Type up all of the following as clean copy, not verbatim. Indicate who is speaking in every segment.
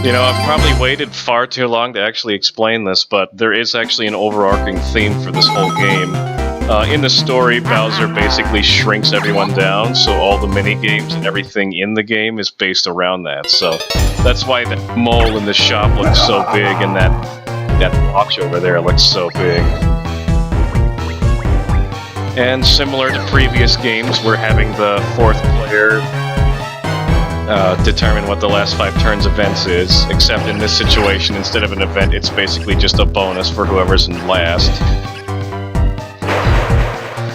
Speaker 1: You know, I've probably waited far too long to actually explain this, but there is actually an overarching theme for this whole game. In the story, Bowser basically shrinks everyone down, so all the mini-games and everything in the game is based around that. So that's why the mole in the shop looks so big, and that watch over there looks so big. And similar to previous games, we're having the fourth player determine what the last 5 turns events is, except in this situation, instead of an event, it's basically just a bonus for whoever's in last.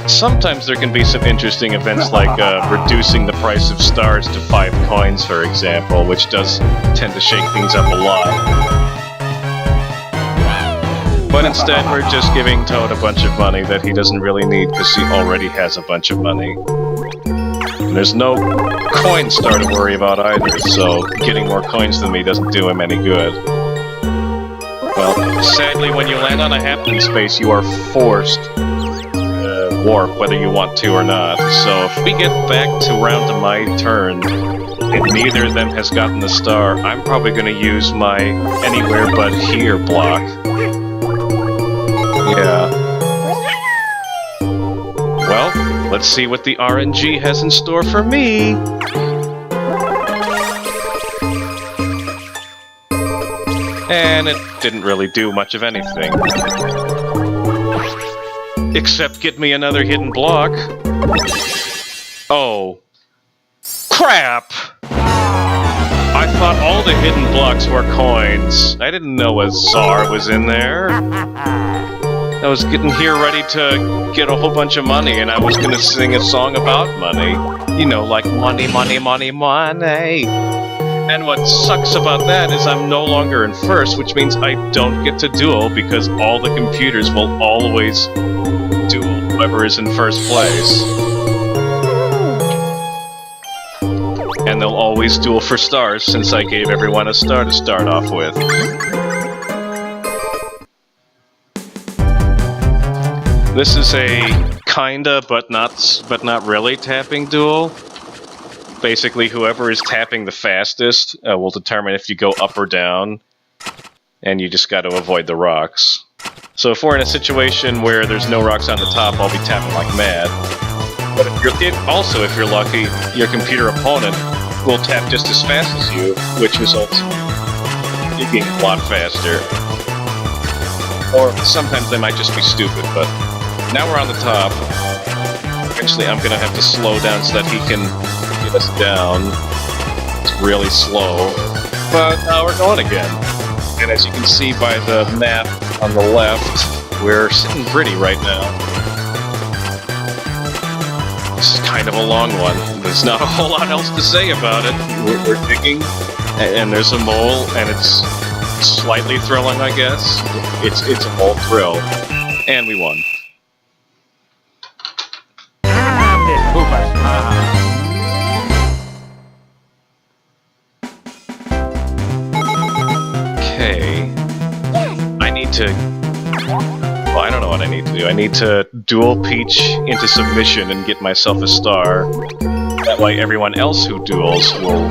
Speaker 1: Sometimes there can be some interesting events like reducing the price of stars to 5 coins, for example, which does tend to shake things up a lot. But instead, we're just giving Toad a bunch of money that he doesn't really need because he already has a bunch of money. And there's no coin star to worry about either, so getting more coins than me doesn't do him any good. Well, sadly, when you land on a happening space, you are forced to warp, whether you want to or not. So if we get back around to my turn, and neither of them has gotten the star, I'm probably going to use my anywhere but here block. Yeah. Well, let's see what the RNG has in store for me. And it didn't really do much of anything. Except get me another hidden block. Oh. Crap! I thought all the hidden blocks were coins. I didn't know a czar was in there. I was getting here ready to get a whole bunch of money, and I was gonna sing a song about money. You know, like money, money, money, money. And what sucks about that is I'm no longer in first, which means I don't get to duel because all the computers will always duel whoever is in first place. And they'll always duel for stars since I gave everyone a star to start off with. This is a kinda but not really tapping duel. Basically, whoever is tapping the fastest will determine if you go up or down, and you just got to avoid the rocks. So if we're in a situation where there's no rocks on the top, I'll be tapping like mad. But if you're lucky, your computer opponent will tap just as fast as you, which results in you being a lot faster. Or sometimes they might just be stupid, but now we're on the top. Eventually I'm gonna have to slow down so that he can get us down. It's really slow. But now we're going again. And as you can see by the map on the left, we're sitting pretty right now. This is kind of a long one. There's not a whole lot else to say about it. We're digging, and there's a mole, and it's slightly thrilling, I guess. It's a mole thrill. And we won. Okay. I need to... Well, I don't know what I need to do. I need to duel Peach into submission and get myself a star. That way everyone else who duels will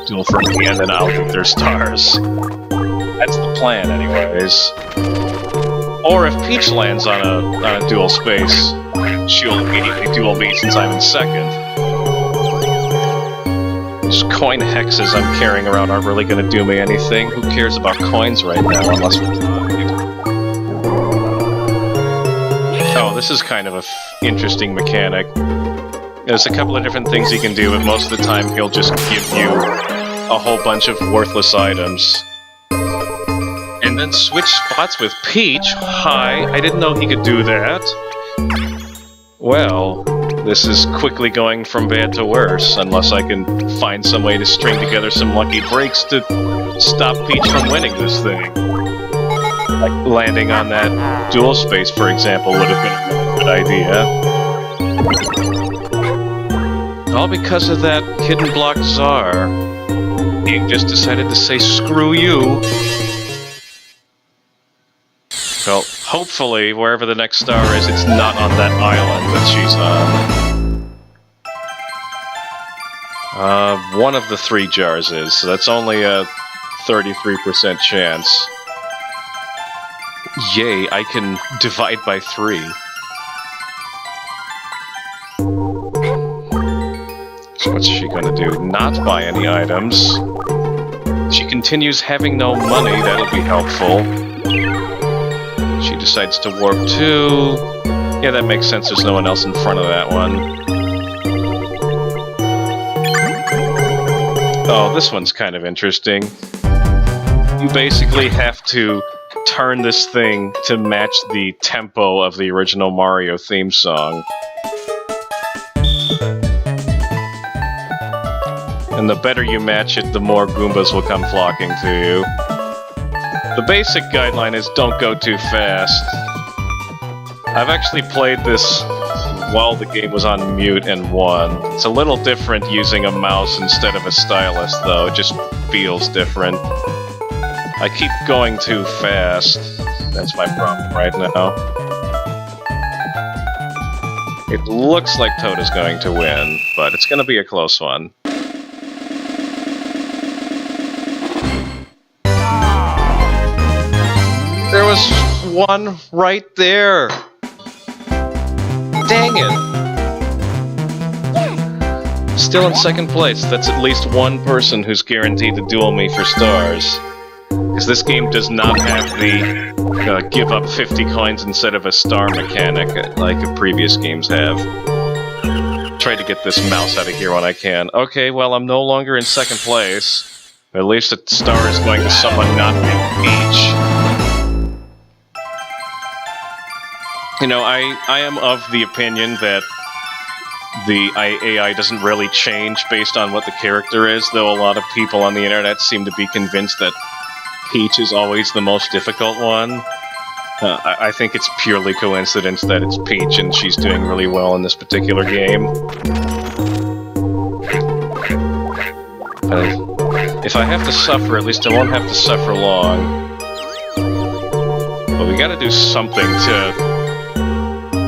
Speaker 1: duel for me, and then I'll get their stars. That's the plan, anyways. Or if Peach lands on a duel space, she'll immediately duel me since I'm in second. These coin hexes I'm carrying around aren't really going to do me anything. Who cares about coins right now unless we're tied? Oh, this is kind of an interesting mechanic. There's a couple of different things he can do, but most of the time he'll just give you a whole bunch of worthless items. And then switch spots with Peach? Hi, I didn't know he could do that. Well, this is quickly going from bad to worse, unless I can find some way to string together some lucky breaks to stop Peach from winning this thing. Like landing on that duel space, for example, would have been a good idea. All because of that hidden block czar. He just decided to say, screw you. Well, hopefully, wherever the next star is, it's not on that island that she's on. One of the 3 jars is, so that's only a 33% chance. Yay, I can divide by 3. So what's she gonna do? Not buy any items. She continues having no money, that'll be helpful. She decides to warp 2. Yeah, that makes sense, there's no one else in front of that one. Oh, this one's kind of interesting. You basically have to turn this thing to match the tempo of the original Mario theme song. And the better you match it, the more Goombas will come flocking to you. The basic guideline is don't go too fast. I've actually played this while the game was on mute and won. It's a little different using a mouse instead of a stylus, though. It just feels different. I keep going too fast. That's my problem right now. It looks like Toad is going to win, but it's going to be a close one. There was one right there! Dang it! Still in second place. That's at least one person who's guaranteed to duel me for stars. Because this game does not have the give up 50 coins instead of a star mechanic like previous games have. Try to get this mouse out of here when I can. Okay, well, I'm no longer in second place. At least a star is going to someone not named Peach. You know, I am of the opinion that the AI doesn't really change based on what the character is, though a lot of people on the internet seem to be convinced that Peach is always the most difficult one. I think it's purely coincidence that it's Peach and she's doing really well in this particular game. If I have to suffer, at least I won't have to suffer long. But we gotta do something to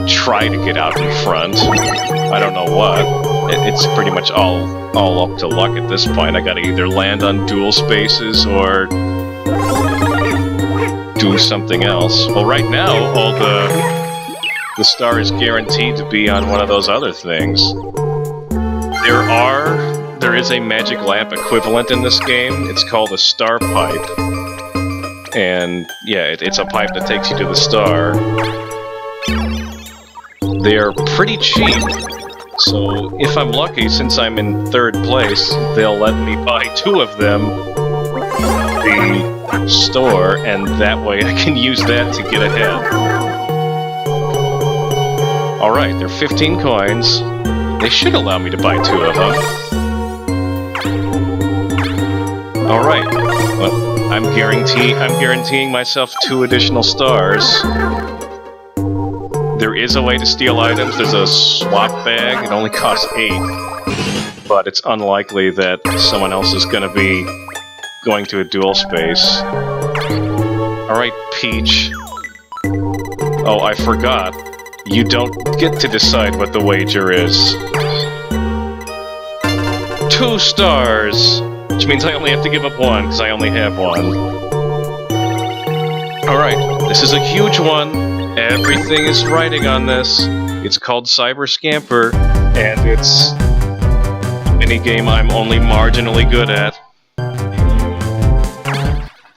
Speaker 1: try to get out in front. I don't know what. It's pretty much all up to luck at this point. I gotta either land on dual spaces or do something else. Well, right now, all the star is guaranteed to be on one of those other things. There is a magic lamp equivalent in this game. It's called a star pipe. And yeah, it's a pipe that takes you to the star. They're pretty cheap, so if I'm lucky, since I'm in third place, they'll let me buy 2 of them at the store, and that way I can use that to get ahead. Alright, they're 15 coins. They should allow me to buy 2 of them. Alright, well, I'm guaranteeing myself 2 additional stars. There is a way to steal items. There's a swap bag. It only costs 8. But it's unlikely that someone else is going to be going to a dual space. Alright, Peach. Oh, I forgot. You don't get to decide what the wager is. 2 stars! Which means I only have to give up 1, because I only have 1. Alright, this is a huge one. Everything is writing on this. It's called Cyber Scamper, and it's a minigame I'm only marginally good at.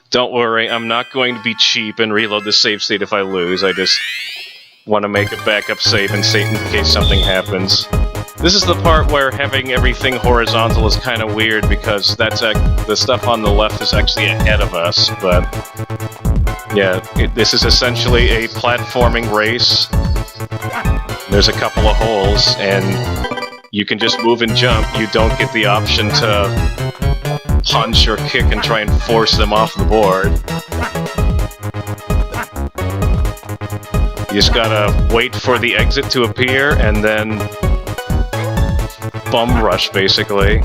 Speaker 1: Don't worry, I'm not going to be cheap and reload the save state if I lose. I just want to make a backup save in case something happens. This is the part where having everything horizontal is kind of weird, because that's the stuff on the left is actually ahead of us, but yeah, this is essentially a platforming race. There's a couple of holes, and you can just move and jump. You don't get the option to punch or kick and try and force them off the board. You just gotta wait for the exit to appear, and then bum rush, basically.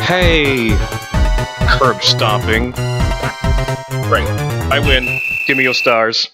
Speaker 1: Hey! Curb stomping. Right. I win. Give me your stars.